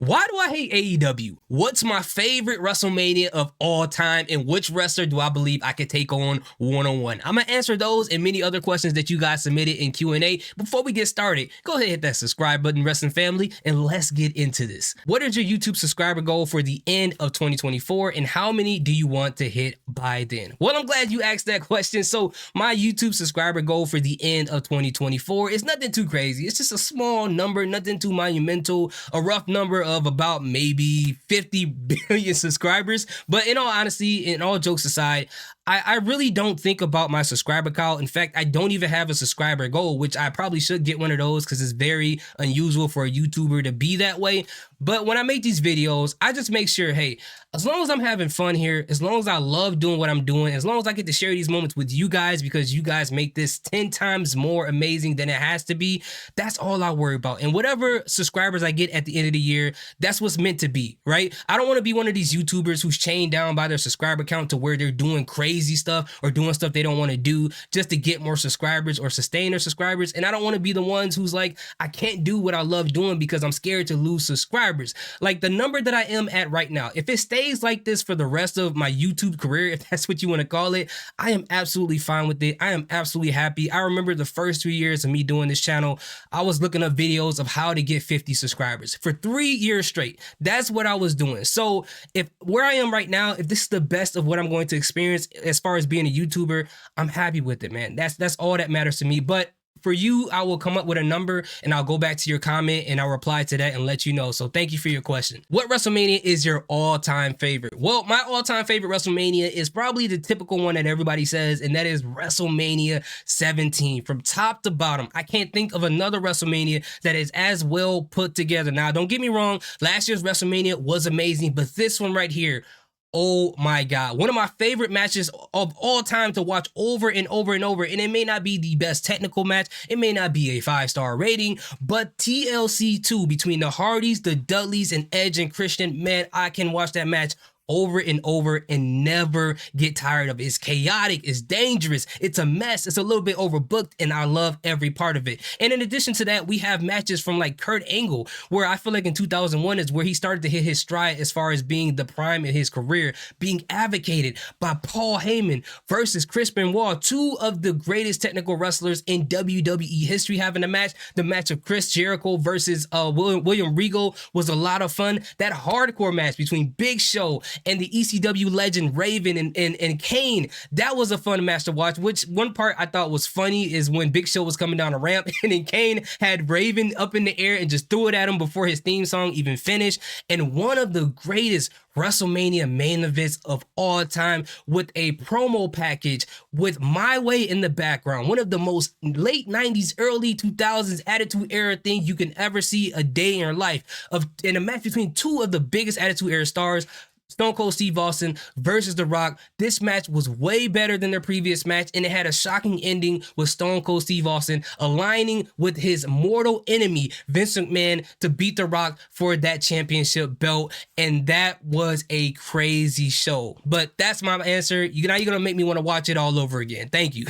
Why do I hate AEW? What's my favorite WrestleMania of all time? And which wrestler do I believe I could take on one-on-one? I'm going to answer those and many other questions that you guys submitted in Q&A. Before we get started, go ahead and hit that subscribe button, wrestling family, and let's get into this. What is your YouTube subscriber goal for the end of 2024? And how many do you want to hit by then? Well, I'm glad you asked that question. So my YouTube subscriber goal for the end of 2024 is nothing too crazy. It's just a small number, nothing too monumental, a rough number of about maybe 50 billion subscribers. But in all honesty, and all jokes aside, I really don't think about my subscriber count. In fact, I don't even have a subscriber goal, which I probably should get one of those because it's very unusual for a YouTuber to be that way. But when I make these videos, I just make sure, hey, as long as I'm having fun here, as long as I love doing what I'm doing, as long as I get to share these moments with you guys because you guys make this 10 times more amazing than it has to be, that's all I worry about. And whatever subscribers I get at the end of the year, that's what's meant to be, right? I don't want to be one of these YouTubers who's chained down by their subscriber count to where they're doing crazy stuff or doing stuff they don't want to do just to get more subscribers or sustain their subscribers. And I don't want to be the ones who's like, I can't do what I love doing because I'm scared to lose subscribers. Like the number that I am at right now, if it stays like this for the rest of my YouTube career, if that's what you want to call it, I am absolutely fine with it. I am absolutely happy. I remember the first 3 years of me doing this channel, I was looking up videos of how to get 50 subscribers for 3 years straight. That's what I was doing. So if where I am right now, if this is the best of what I'm going to experience as far as being a YouTuber, I'm happy with it, man. That's all that matters to me. But for you, I will come up with a number and I'll go back to your comment and I'll reply to that and let you know. So thank you for your question. What WrestleMania is your all-time favorite? Well, my all-time favorite WrestleMania is probably the typical one that everybody says, and that is WrestleMania 17. From top to bottom, I can't think of another WrestleMania that is as well put together. Now, don't get me wrong, last year's WrestleMania was amazing, but this one right here, oh my God. One of my favorite matches of all time to watch over and over and over. And it may not be the best technical match. It may not be a 5-star rating, but TLC 2 between the Hardys, the Dudleys, and Edge and Christian, man, I can watch that match over and over and never get tired of it. It's chaotic, it's dangerous, it's a mess, it's a little bit overbooked, and I love every part of it. And in addition to that, we have matches from like Kurt Angle, where I feel like in 2001 is where he started to hit his stride as far as being the prime in his career, being advocated by Paul Heyman versus Chris Benoit, two of the greatest technical wrestlers in WWE history having a match. The match of Chris Jericho versus William Regal was a lot of fun. That hardcore match between Big Show and the ECW legend Raven and Kane, that was a fun match to watch. Which one part I thought was funny is when Big Show was coming down a ramp and then Kane had Raven up in the air and just threw it at him before his theme song even finished. And one of the greatest WrestleMania main events of all time with a promo package with My Way in the background. One of the most late 90s, early 2000s Attitude Era thing you can ever see a day in your life, in a match between two of the biggest Attitude Era stars, Stone Cold Steve Austin versus The Rock. This match was way better than their previous match, and it had a shocking ending with Stone Cold Steve Austin aligning with his mortal enemy, Vince McMahon, to beat The Rock for that championship belt, and that was a crazy show. But that's my answer. Now you're going to make me want to watch it all over again. Thank you.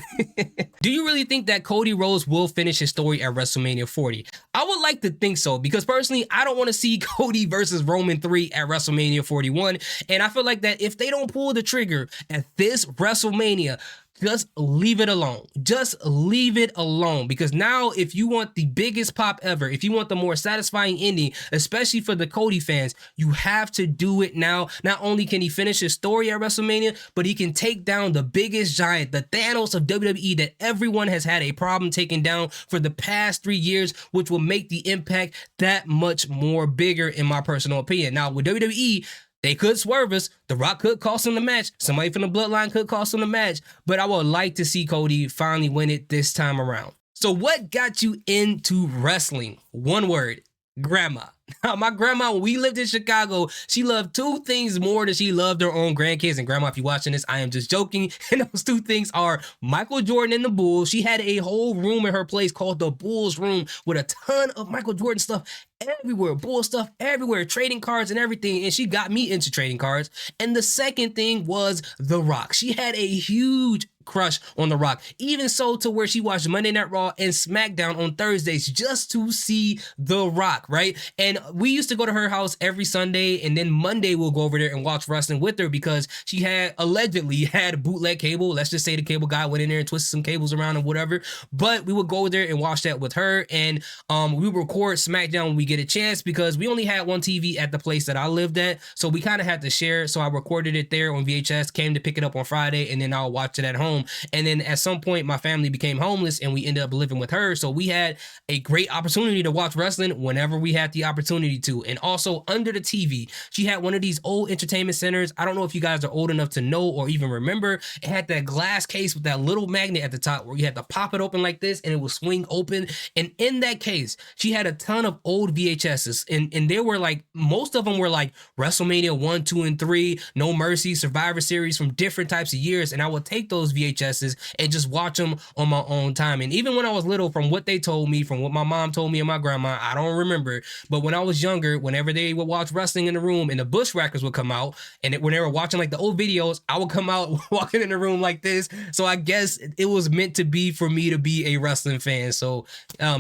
Do you really think that Cody Rhodes will finish his story at WrestleMania 40? I would like to think so, because personally, I don't want to see Cody versus Roman 3 at WrestleMania 41. And I feel like that if they don't pull the trigger at this WrestleMania, just leave it alone. Just leave it alone. Because now if you want the biggest pop ever, if you want the more satisfying ending, especially for the Cody fans, you have to do it now. Not only can he finish his story at WrestleMania, but he can take down the biggest giant, the Thanos of WWE that everyone has had a problem taking down for the past 3 years, which will make the impact that much more bigger in my personal opinion. Now with WWE, they could swerve us. The Rock could cost him the match. Somebody from the Bloodline could cost him the match. But I would like to see Cody finally win it this time around. So what got you into wrestling? One word: grandma. Now, my grandma, when we lived in Chicago, she loved two things more than she loved her own grandkids. And grandma, if you're watching this, I am just joking. And those two things are Michael Jordan and the Bulls. She had a whole room in her place called the Bulls room with a ton of Michael Jordan stuff everywhere, Bull stuff everywhere, trading cards and everything. And she got me into trading cards. And the second thing was The Rock. She had a huge crush on The Rock. Even so to where she watched Monday Night Raw and SmackDown on Thursdays just to see The Rock, right? And we used to go to her house every Sunday, and then Monday we'll go over there and watch wrestling with her because she had allegedly had bootleg cable. Let's just say the cable guy went in there and twisted some cables around and whatever. But we would go there and watch that with her, and we would record SmackDown when we get a chance because we only had one TV at the place that I lived at, so we kind of had to share. So I recorded it there on VHS, came to pick it up on Friday, and then I'll watch it at home. And then at some point, my family became homeless, and we ended up living with her. So we had a great opportunity to watch wrestling whenever we had the opportunity to. And also under the TV, she had one of these old entertainment centers. I don't know if you guys are old enough to know or even remember. It had that glass case with that little magnet at the top where you had to pop it open like this and it would swing open. And in that case, she had a ton of old VHSs, and they were like, most of them were like WrestleMania 1, 2, and 3, No Mercy, Survivor Series from different types of years. And I would take those VHSs and just watch them on my own time. And even when I was little, from what they told me, from what my mom told me and my grandma, I don't remember. But when I was younger, whenever they would watch wrestling in the room and the Bushwhackers would come out, and when they were watching like the old videos, I would come out walking in the room like this. So I guess it was meant to be for me to be a wrestling fan. So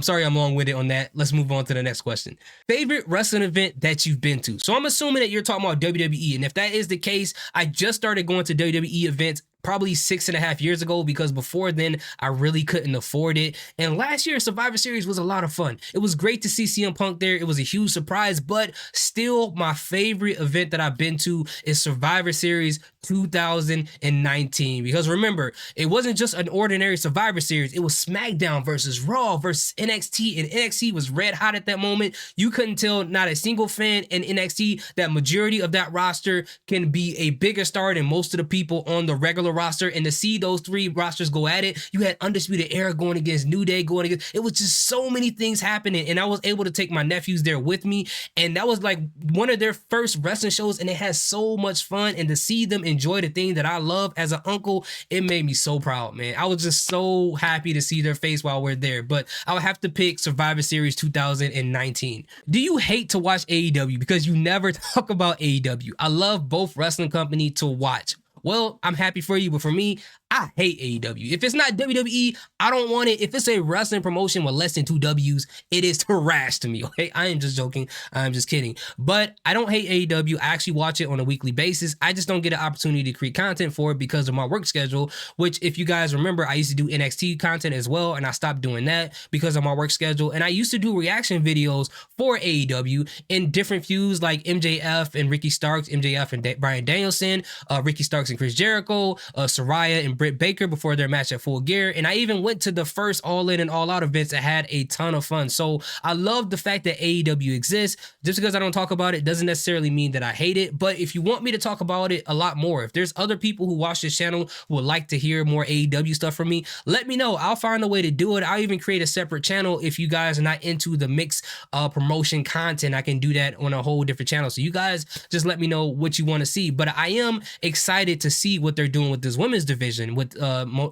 sorry I'm long-winded on that. Let's move on to the next question. Favorite wrestling event that you've been to? So I'm assuming that you're talking about WWE. And if that is the case, I just started going to WWE events probably 6.5 years ago, because before then I really couldn't afford it. And last year Survivor Series was a lot of fun. It was great to see CM Punk there. It was a huge surprise, but still my favorite event that I've been to is Survivor Series 2019, because remember, it wasn't just an ordinary Survivor Series. It was SmackDown versus Raw versus NXT, and NXT was red hot at that moment. You couldn't tell, not a single fan in NXT, that majority of that roster can be a bigger star than most of the people on the regular roster. And to see those three rosters go at it, you had Undisputed Era going against New Day going against, it was just so many things happening. And I was able to take my nephews there with me, and that was like one of their first wrestling shows, and it had so much fun. And to see them enjoy the thing that I love as an uncle, it made me so proud, man. I was just so happy to see their face while we're there. But I would have to pick Survivor Series 2019. Do you hate to watch AEW because you never talk about AEW? I love both wrestling company to watch. Well, I'm happy for you, but for me, I hate AEW. If it's not WWE, I don't want it. If it's a wrestling promotion with less than 2 W's, it is trash to me, okay? I am just joking. I'm just kidding. But I don't hate AEW. I actually watch it on a weekly basis. I just don't get an opportunity to create content for it because of my work schedule, which, if you guys remember, I used to do NXT content as well, and I stopped doing that because of my work schedule. And I used to do reaction videos for AEW in different feuds like MJF and Ricky Starks, MJF and Bryan Danielson, Ricky Starks and Chris Jericho, Saraya and Britt Baker before their match at Full Gear. And I even went to the first All In and All Out events that had a ton of fun. So I love the fact that AEW exists. Just because I don't talk about it doesn't necessarily mean that I hate it. But if you want me to talk about it a lot more, if there's other people who watch this channel who would like to hear more AEW stuff from me, let me know. I'll find a way to do it. I'll even create a separate channel. If you guys are not into the mixed promotion content, I can do that on a whole different channel. So you guys just let me know what you want to see. But I am excited to see what they're doing with this women's division, with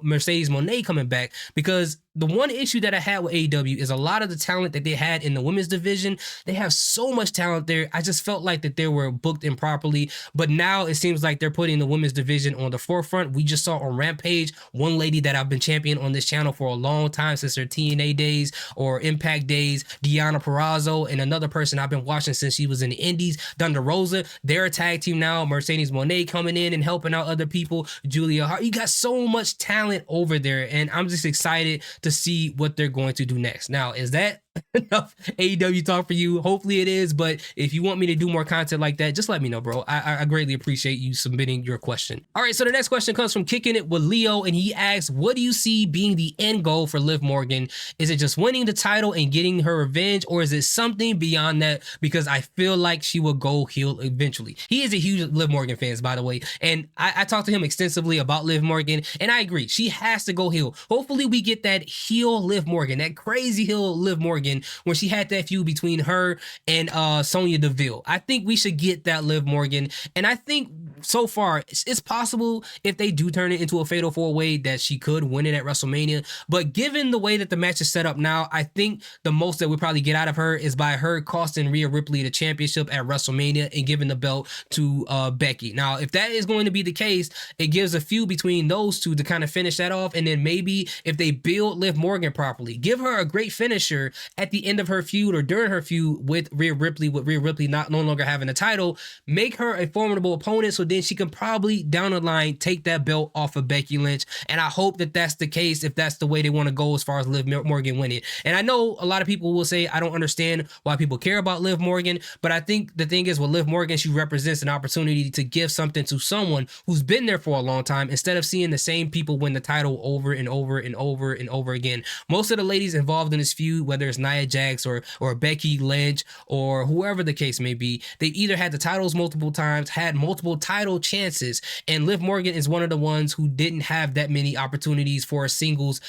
Mercedes Moné coming back, because the one issue that I had with AEW is a lot of the talent that they had in the women's division. They have so much talent there. I just felt like that they were booked improperly. But now it seems like they're putting the women's division on the forefront. We just saw on Rampage one lady that I've been championing on this channel for a long time, since her TNA days or Impact days, Deonna Purrazzo, and another person I've been watching since she was in the Indies, Thunder Rosa. They're a tag team now. Mercedes Moné coming in and helping out other people. Julia Hart. You got so much talent over there, and I'm just excited to see what they're going to do next. Now, is that enough AEW talk for you? Hopefully it is, but if you want me to do more content like that, just let me know, bro. I greatly appreciate you submitting your question. All right, so the next question comes from Kicking It with Leo, and he asks, what do you see being the end goal for Liv Morgan? Is it just winning the title and getting her revenge, or is it something beyond that? Because I feel like she will go heel eventually. He is a huge Liv Morgan fan, by the way, and I talked to him extensively about Liv Morgan, and I agree. She has to go heel. Hopefully we get that heel Liv Morgan, that crazy heel Liv Morgan, when she had that feud between her and Sonya Deville. I think we should get that Liv Morgan, and I think so far, it's possible if they do turn it into a fatal four-way that she could win it at WrestleMania. But given the way that the match is set up now, I think the most that we probably get out of her is by her costing Rhea Ripley the championship at WrestleMania and giving the belt to Becky. Now, if that is going to be the case, it gives a feud between those two to kind of finish that off. And then maybe if they build Liv Morgan properly, give her a great finisher at the end of her feud or during her feud with Rhea Ripley no longer having the title, make her a formidable opponent so then she can probably down the line take that belt off of Becky Lynch. And I hope that that's the case if that's the way they want to go as far as Liv Morgan winning. And I know a lot of people will say, I don't understand why people care about Liv Morgan, but I think the thing is with Liv Morgan, she represents an opportunity to give something to someone who's been there for a long time instead of seeing the same people win the title over and over and over and over again. Most of the ladies involved in this feud, whether it's Nia Jax or Becky Lynch or whoever the case may be, they either had the titles multiple times, had multiple title chances, and Liv Morgan is one of the ones who didn't have that many opportunities for a singles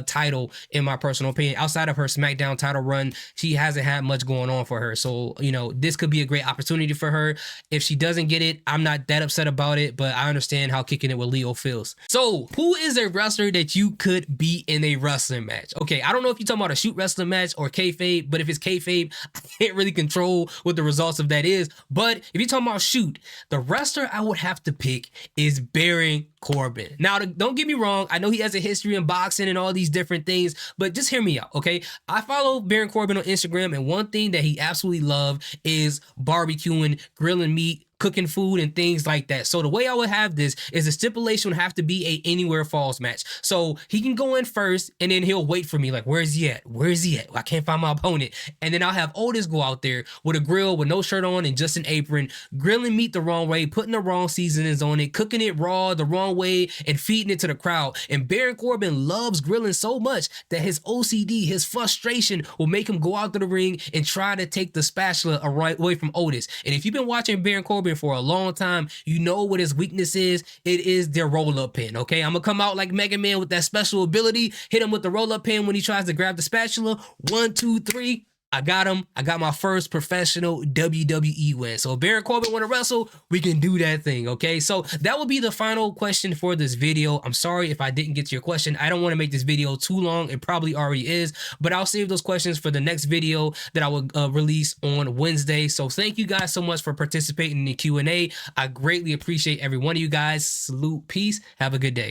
title, in my personal opinion. Outside of her SmackDown title run, she hasn't had much going on for her. So, you know, this could be a great opportunity for her. If she doesn't get it, I'm not that upset about it, but I understand how kicking it with Leo feels. So, who is a wrestler that you could beat in a wrestling match? Okay, I don't know if you're talking about a shoot wrestling match or kayfabe, but if it's kayfabe, I can't really control what the results of that is. But if you're talking about shoot, the wrestler I would have to pick is Baron Corbin. Now, don't get me wrong, I know he has a history in boxing and all these different things, but just hear me out, okay? I follow Baron Corbin on Instagram, and one thing that he absolutely loves is barbecuing, grilling meat, cooking food and things like that. So the way I would have this is the stipulation would have to be a anywhere falls match. So he can go in first and then he'll wait for me like, where's he at? Where is he at? I can't find my opponent. And then I'll have Otis go out there with a grill with no shirt on and just an apron, grilling meat the wrong way, putting the wrong seasonings on it, cooking it raw the wrong way and feeding it to the crowd. And Baron Corbin loves grilling so much that his OCD, his frustration will make him go out to the ring and try to take the spatula away from Otis. And if you've been watching Baron Corbin for a long time, you know what his weakness is. It is their roll-up pin, okay? I'm gonna come out like Mega Man with that special ability, hit him with the roll-up pin when he tries to grab the spatula. 1, 2, 3. I got him. I got my first professional WWE win. So if Baron Corbin want to wrestle, we can do that thing, okay? So that will be the final question for this video. I'm sorry if I didn't get to your question. I don't want to make this video too long. It probably already is, but I'll save those questions for the next video that I will release on Wednesday. So thank you guys so much for participating in the Q&A. I greatly appreciate every one of you guys. Salute, peace, have a good day.